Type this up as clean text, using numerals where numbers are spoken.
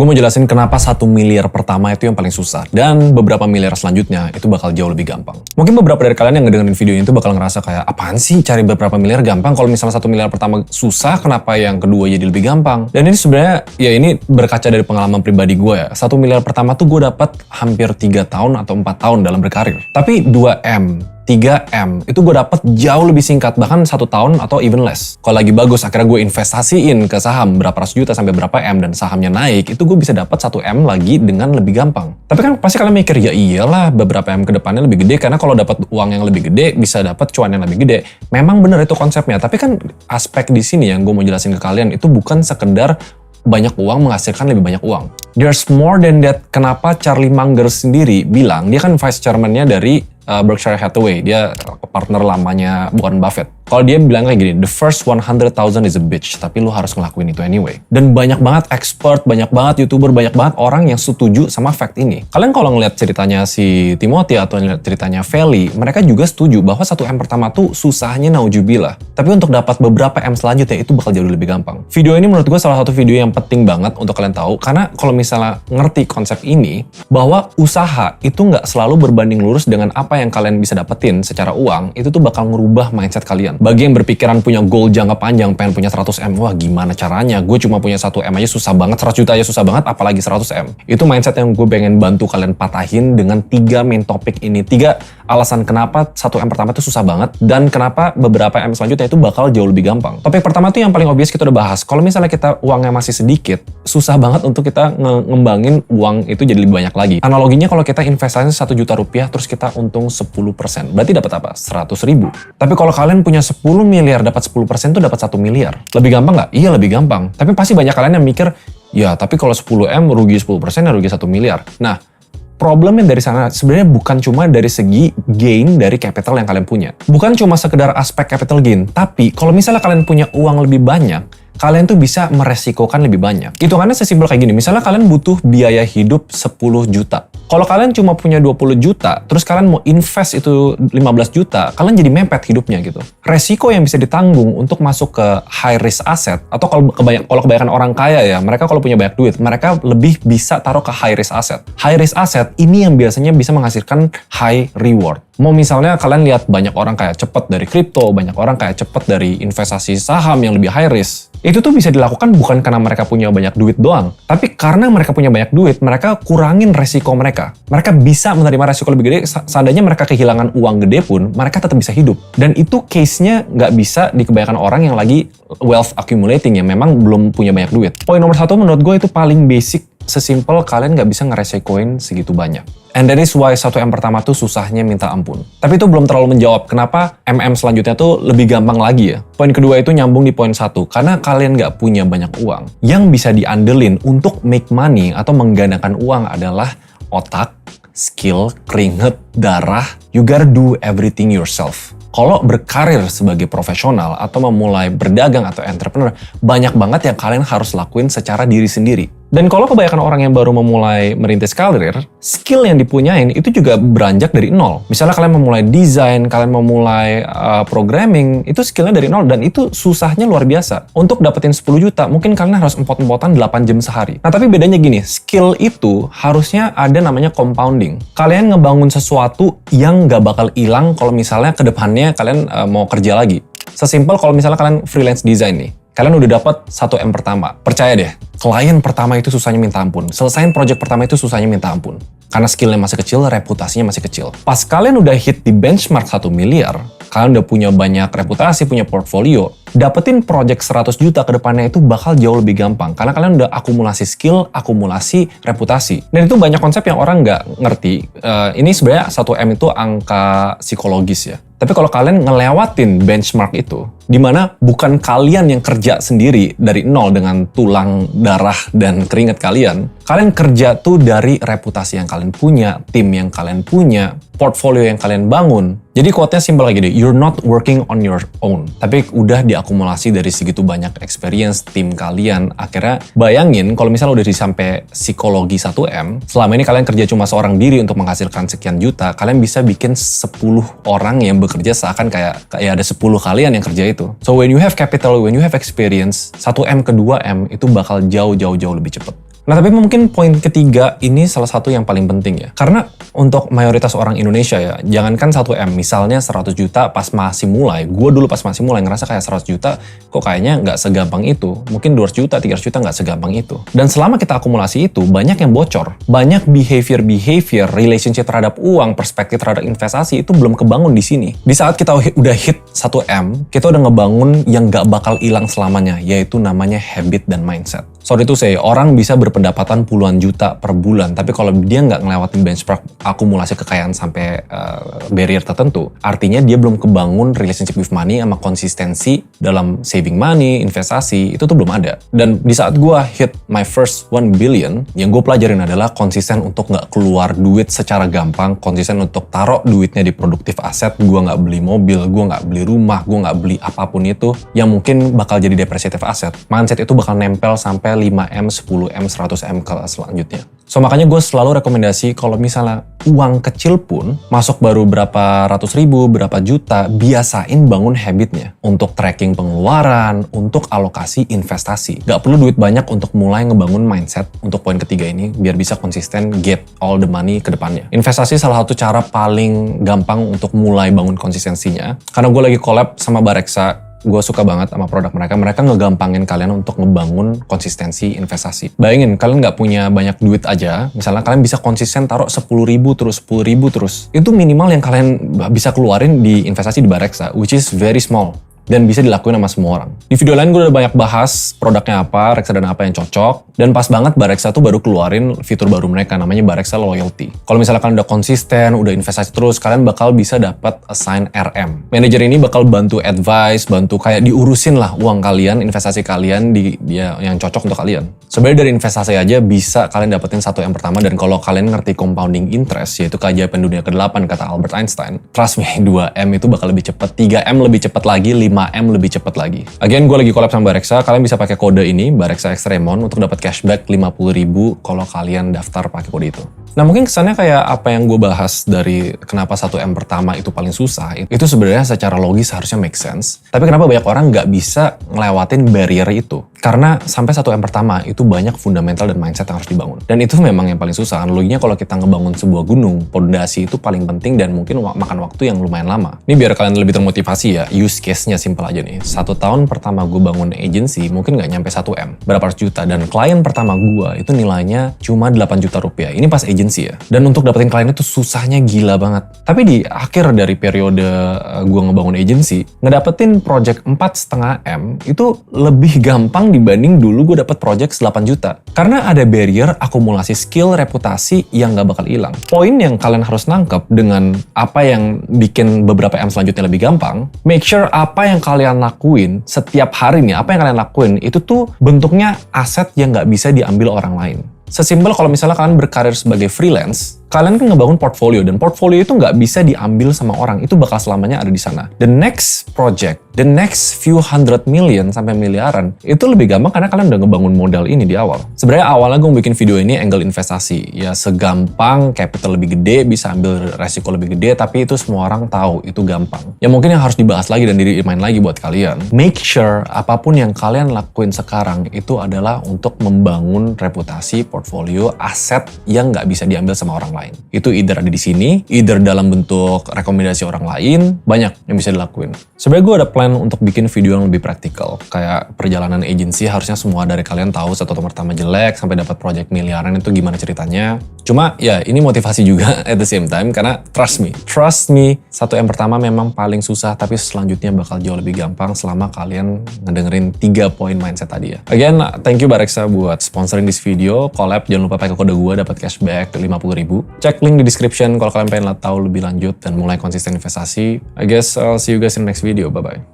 Gue mau jelasin kenapa 1 miliar pertama itu yang paling susah, dan beberapa miliar selanjutnya itu bakal jauh lebih gampang. Mungkin beberapa dari kalian yang ngedengerin video ini tuh bakal ngerasa kayak, apaan sih cari beberapa miliar gampang, kalau misalnya 1 miliar pertama susah, kenapa yang kedua jadi lebih gampang? Dan ini sebenarnya, ya ini berkaca dari pengalaman pribadi gue ya. 1 miliar pertama tuh gue dapat hampir 3 tahun atau 4 tahun dalam berkarir. Tapi 2M, 3M itu gue dapat jauh lebih singkat, bahkan 1 tahun atau even less. Kalau lagi bagus, akhirnya gue investasiin ke saham berapa ratus juta sampai berapa M dan sahamnya naik, itu gue bisa dapat 1M lagi dengan lebih gampang. Tapi kan pasti kalian mikir, ya iyalah beberapa M ke depannya lebih gede, karena kalau dapat uang yang lebih gede bisa dapat cuan yang lebih gede. Memang bener itu konsepnya, tapi kan aspek di sini yang gue mau jelasin ke kalian itu bukan sekedar banyak uang menghasilkan lebih banyak uang. There's more than that. Kenapa Charlie Munger sendiri bilang, dia kan vice chairman-nya dari Berkshire Hathaway, dia partner lamanya Warren Buffett. Kalau dia bilang kayak gini, the first 100,000 is a bitch, tapi lu harus ngelakuin itu anyway. Dan banyak banget expert, banyak banget YouTuber, banyak banget orang yang setuju sama fact ini. Kalian kalau ngeliat ceritanya si Timothy atau ngeliat ceritanya Feli, mereka juga setuju bahwa 1M pertama tuh susahnya naujubillah. Tapi untuk dapat beberapa M selanjutnya itu bakal jauh lebih gampang. Video ini menurut gue salah satu video yang penting banget untuk kalian tahu, karena kalau misalnya ngerti konsep ini, bahwa usaha itu nggak selalu berbanding lurus dengan apa yang kalian bisa dapetin secara uang, itu tuh bakal ngerubah mindset kalian. Bagi yang berpikiran punya goal jangka panjang, pengen punya 100M, wah gimana caranya? Gue cuma punya 1M aja susah banget, 100 juta aja susah banget, apalagi 100M. Itu mindset yang gue pengen bantu kalian patahin dengan 3 main topik ini. 3 alasan kenapa 1M pertama itu susah banget, dan kenapa beberapa M selanjutnya itu bakal jauh lebih gampang. Topik pertama tuh yang paling obvious kita udah bahas. Kalau misalnya kita uangnya masih sedikit, susah banget untuk kita ngembangin uang itu jadi lebih banyak lagi. Analoginya kalau kita investasi 1 juta rupiah, terus kita untung 10%. Berarti dapat apa? 100.000. Tapi kalau kalian punya 10 miliar, dapat 10% tuh dapat 1 miliar. Lebih gampang nggak? Iya lebih gampang. Tapi pasti banyak kalian yang mikir, ya tapi kalau 10M rugi 10% ya rugi 1 miliar. Nah, problemnya dari sana sebenarnya bukan cuma dari segi gain dari capital yang kalian punya. Bukan cuma sekedar aspek capital gain, tapi kalau misalnya kalian punya uang lebih banyak, kalian tuh bisa meresikokan lebih banyak. Hitungannya sesimpel kayak gini, misalnya kalian butuh biaya hidup 10 juta. Kalau kalian cuma punya 20 juta, terus kalian mau invest itu 15 juta, kalian jadi mepet hidupnya gitu. Resiko yang bisa ditanggung untuk masuk ke high risk asset, atau kalau kebanyakan orang kaya ya, mereka kalau punya banyak duit, mereka lebih bisa taruh ke high risk asset. High risk asset ini yang biasanya bisa menghasilkan high reward. Mau misalnya kalian lihat banyak orang kayak cepet dari kripto, banyak orang kayak cepet dari investasi saham yang lebih high risk. Itu tuh bisa dilakukan bukan karena mereka punya banyak duit doang, tapi karena mereka punya banyak duit, mereka kurangin resiko mereka. Mereka bisa menerima resiko lebih gede, seandainya mereka kehilangan uang gede pun, mereka tetap bisa hidup. Dan itu case-nya nggak bisa di kebanyakan orang yang lagi wealth accumulating, yang memang belum punya banyak duit. Poin nomor 1 menurut gue itu paling basic, sesimpel kalian nggak bisa ngeresikoin segitu banyak. And that is why 1M pertama tuh susahnya minta ampun. Tapi itu belum terlalu menjawab kenapa MM selanjutnya tuh lebih gampang lagi ya. Poin kedua itu nyambung di poin 1. Karena kalian nggak punya banyak uang, yang bisa diandelin untuk make money atau menggandakan uang adalah otak, skill, keringet, darah. You gotta do everything yourself. Kalau berkarir sebagai profesional atau memulai berdagang atau entrepreneur, banyak banget yang kalian harus lakuin secara diri sendiri. Dan kalau kebanyakan orang yang baru memulai merintis karir, skill yang dipunyain itu juga beranjak dari nol. Misalnya kalian memulai desain, kalian memulai programming, itu skillnya dari nol dan itu susahnya luar biasa. Untuk dapetin 10 juta, mungkin kalian harus empot-empotan 8 jam sehari. Nah tapi bedanya gini, skill itu harusnya ada namanya compounding. Kalian ngebangun sesuatu yang nggak bakal hilang kalau misalnya ke depannya kalian mau kerja lagi. Sesimpel kalau misalnya kalian freelance design nih. Kalian udah dapat 1M pertama. Percaya deh, klien pertama itu susahnya minta ampun. Selesain project pertama itu susahnya minta ampun. Karena skillnya masih kecil, reputasinya masih kecil. Pas kalian udah hit di benchmark 1 miliar, kalian udah punya banyak reputasi, punya portfolio, dapetin project 100 juta ke depannya itu bakal jauh lebih gampang. Karena kalian udah akumulasi skill, akumulasi reputasi. Dan itu banyak konsep yang orang nggak ngerti. Ini sebenarnya 1M itu angka psikologis ya. Tapi kalau kalian ngelewatin benchmark itu, dimana bukan kalian yang kerja sendiri dari nol dengan tulang, darah, dan keringat kalian kerja tuh dari reputasi yang kalian punya, tim yang kalian punya, portfolio yang kalian bangun. Jadi quote-nya simpel lagi deh, you're not working on your own. Tapi udah diakumulasi dari segitu banyak experience tim kalian. Akhirnya bayangin kalau misalnya udah sampai psikologi 1M, selama ini kalian kerja cuma seorang diri untuk menghasilkan sekian juta, kalian bisa bikin 10 orang yang bekerja seakan kayak ada 10 kalian yang kerja itu. So when you have capital, when you have experience, 1M ke 2M itu bakal jauh lebih cepat. Nah, tapi mungkin poin ketiga ini salah satu yang paling penting ya. Karena untuk mayoritas orang Indonesia ya, jangankan 1M, misalnya 100 juta pas masih mulai. Gue dulu pas masih mulai ngerasa kayak 100 juta kok kayaknya nggak segampang itu. Mungkin 200 juta, 300 juta nggak segampang itu. Dan selama kita akumulasi itu, banyak yang bocor. Banyak behavior, relationship terhadap uang, perspektif terhadap investasi itu belum kebangun di sini. Di saat kita udah hit 1M, kita udah ngebangun yang nggak bakal hilang selamanya, yaitu namanya habit dan mindset. Sorry to say, orang bisa berpendapatan puluhan juta per bulan, tapi kalau dia nggak ngelewatin benchmark akumulasi kekayaan sampai barrier tertentu, artinya dia belum kebangun relationship with money sama konsistensi dalam saving money, investasi, itu tuh belum ada. Dan di saat gue hit my first 1 billion, yang gue pelajarin adalah konsisten untuk nggak keluar duit secara gampang, konsisten untuk taruh duitnya di produktif aset, gue nggak beli mobil, gue nggak beli rumah, gue nggak beli apapun itu, yang mungkin bakal jadi depreciative asset. Mindset itu bakal nempel sampai 5M, 10M, 100M ke selanjutnya. So makanya gue selalu rekomendasi kalau misalnya uang kecil pun masuk baru berapa ratus ribu, berapa juta, biasain bangun habitnya untuk tracking pengeluaran, untuk alokasi investasi. Gak perlu duit banyak untuk mulai ngebangun mindset untuk poin ketiga ini biar bisa konsisten get all the money ke depannya. Investasi salah satu cara paling gampang untuk mulai bangun konsistensinya. Karena gue lagi collab sama Bareksa, gue suka banget sama produk mereka. Mereka ngegampangin kalian untuk ngebangun konsistensi investasi. Bayangin, kalian nggak punya banyak duit aja, misalnya kalian bisa konsisten taruh 10.000 terus, 10.000 terus. Itu minimal yang kalian bisa keluarin di investasi di Bareksa, which is very small. Dan bisa dilakuin sama semua orang. Di video lain gue udah banyak bahas produknya apa, reksadana apa yang cocok. Dan pas banget Bareksa tuh baru keluarin fitur baru mereka, namanya Bareksa Loyalty. Kalau misalnya kalian udah konsisten, udah investasi terus, kalian bakal bisa dapat assign RM. Manajer ini bakal bantu advice, bantu kayak diurusin lah uang kalian, investasi kalian yang cocok untuk kalian. Sebenarnya dari investasi aja bisa kalian dapetin 1M pertama, dan kalau kalian ngerti compounding interest, yaitu keajaiban dunia ke-8 kata Albert Einstein, trust me, 2M itu bakal lebih cepat, 3M lebih cepat lagi, 5M lebih cepat lagi. Again, gue lagi collab sama Bareksa, kalian bisa pakai kode ini, Bareksa Extremon, untuk dapat cashback 50.000 kalau kalian daftar pakai kode itu. Nah, mungkin kesannya kayak apa yang gue bahas dari kenapa 1M pertama itu paling susah, itu sebenarnya secara logis harusnya make sense. Tapi kenapa banyak orang nggak bisa ngelewatin barrier itu? Karena sampai 1M pertama itu banyak fundamental dan mindset yang harus dibangun. Dan itu memang yang paling susah. Analoginya kalau kita ngebangun sebuah gunung, pondasi itu paling penting dan mungkin makan waktu yang lumayan lama. Ini biar kalian lebih termotivasi ya, use case-nya simple aja nih. 1 tahun pertama gue bangun agency mungkin nggak nyampe 1M, berapa ratus juta. Dan klien pertama gue itu nilainya cuma 8 juta rupiah. Ini pas agency ya. Dan untuk dapetin klien itu susahnya gila banget. Tapi di akhir dari periode gue ngebangun agency, ngedapetin project 4,5M itu lebih gampang dibanding dulu gue dapet project 8 juta. Karena ada barrier akumulasi skill, reputasi yang gak bakal hilang. Poin yang kalian harus nangkep dengan apa yang bikin beberapa M selanjutnya lebih gampang, make sure apa yang kalian lakuin setiap hari nih, apa yang kalian lakuin itu tuh bentuknya aset yang gak bisa diambil orang lain. Sesimpel kalau misalnya kalian berkarir sebagai freelance, kalian kan ngebangun portfolio, dan portfolio itu nggak bisa diambil sama orang, itu bakal selamanya ada di sana. The next project, the next few hundred million sampai miliaran, itu lebih gampang karena kalian udah ngebangun modal ini di awal. Sebenarnya awalnya gue bikin video ini angle investasi, ya segampang capital lebih gede, bisa ambil resiko lebih gede, tapi itu semua orang tahu, itu gampang. Ya mungkin yang harus dibahas lagi dan dimain lagi buat kalian, make sure apapun yang kalian lakuin sekarang itu adalah untuk membangun reputasi, portfolio, aset yang nggak bisa diambil sama orang lain. Itu either ada di sini, either dalam bentuk rekomendasi orang lain, banyak yang bisa dilakuin. Sebenarnya gue ada plan untuk bikin video yang lebih praktikal. Kayak perjalanan agency harusnya semua dari kalian tahu 1 tahun pertama jelek sampai dapat project miliaran itu gimana ceritanya. Cuma ya ini motivasi juga at the same time karena trust me, 1M pertama memang paling susah, tapi selanjutnya bakal jauh lebih gampang selama kalian ngedengerin 3 poin mindset tadi ya. Again, thank you Bareksa buat sponsoring this video. Collab, jangan lupa pakai kode gue dapat cashback 50.000. Cek link di description kalau kalian pengen tahu lebih lanjut dan mulai konsisten investasi. I guess I'll see you guys in the next video. Bye-bye.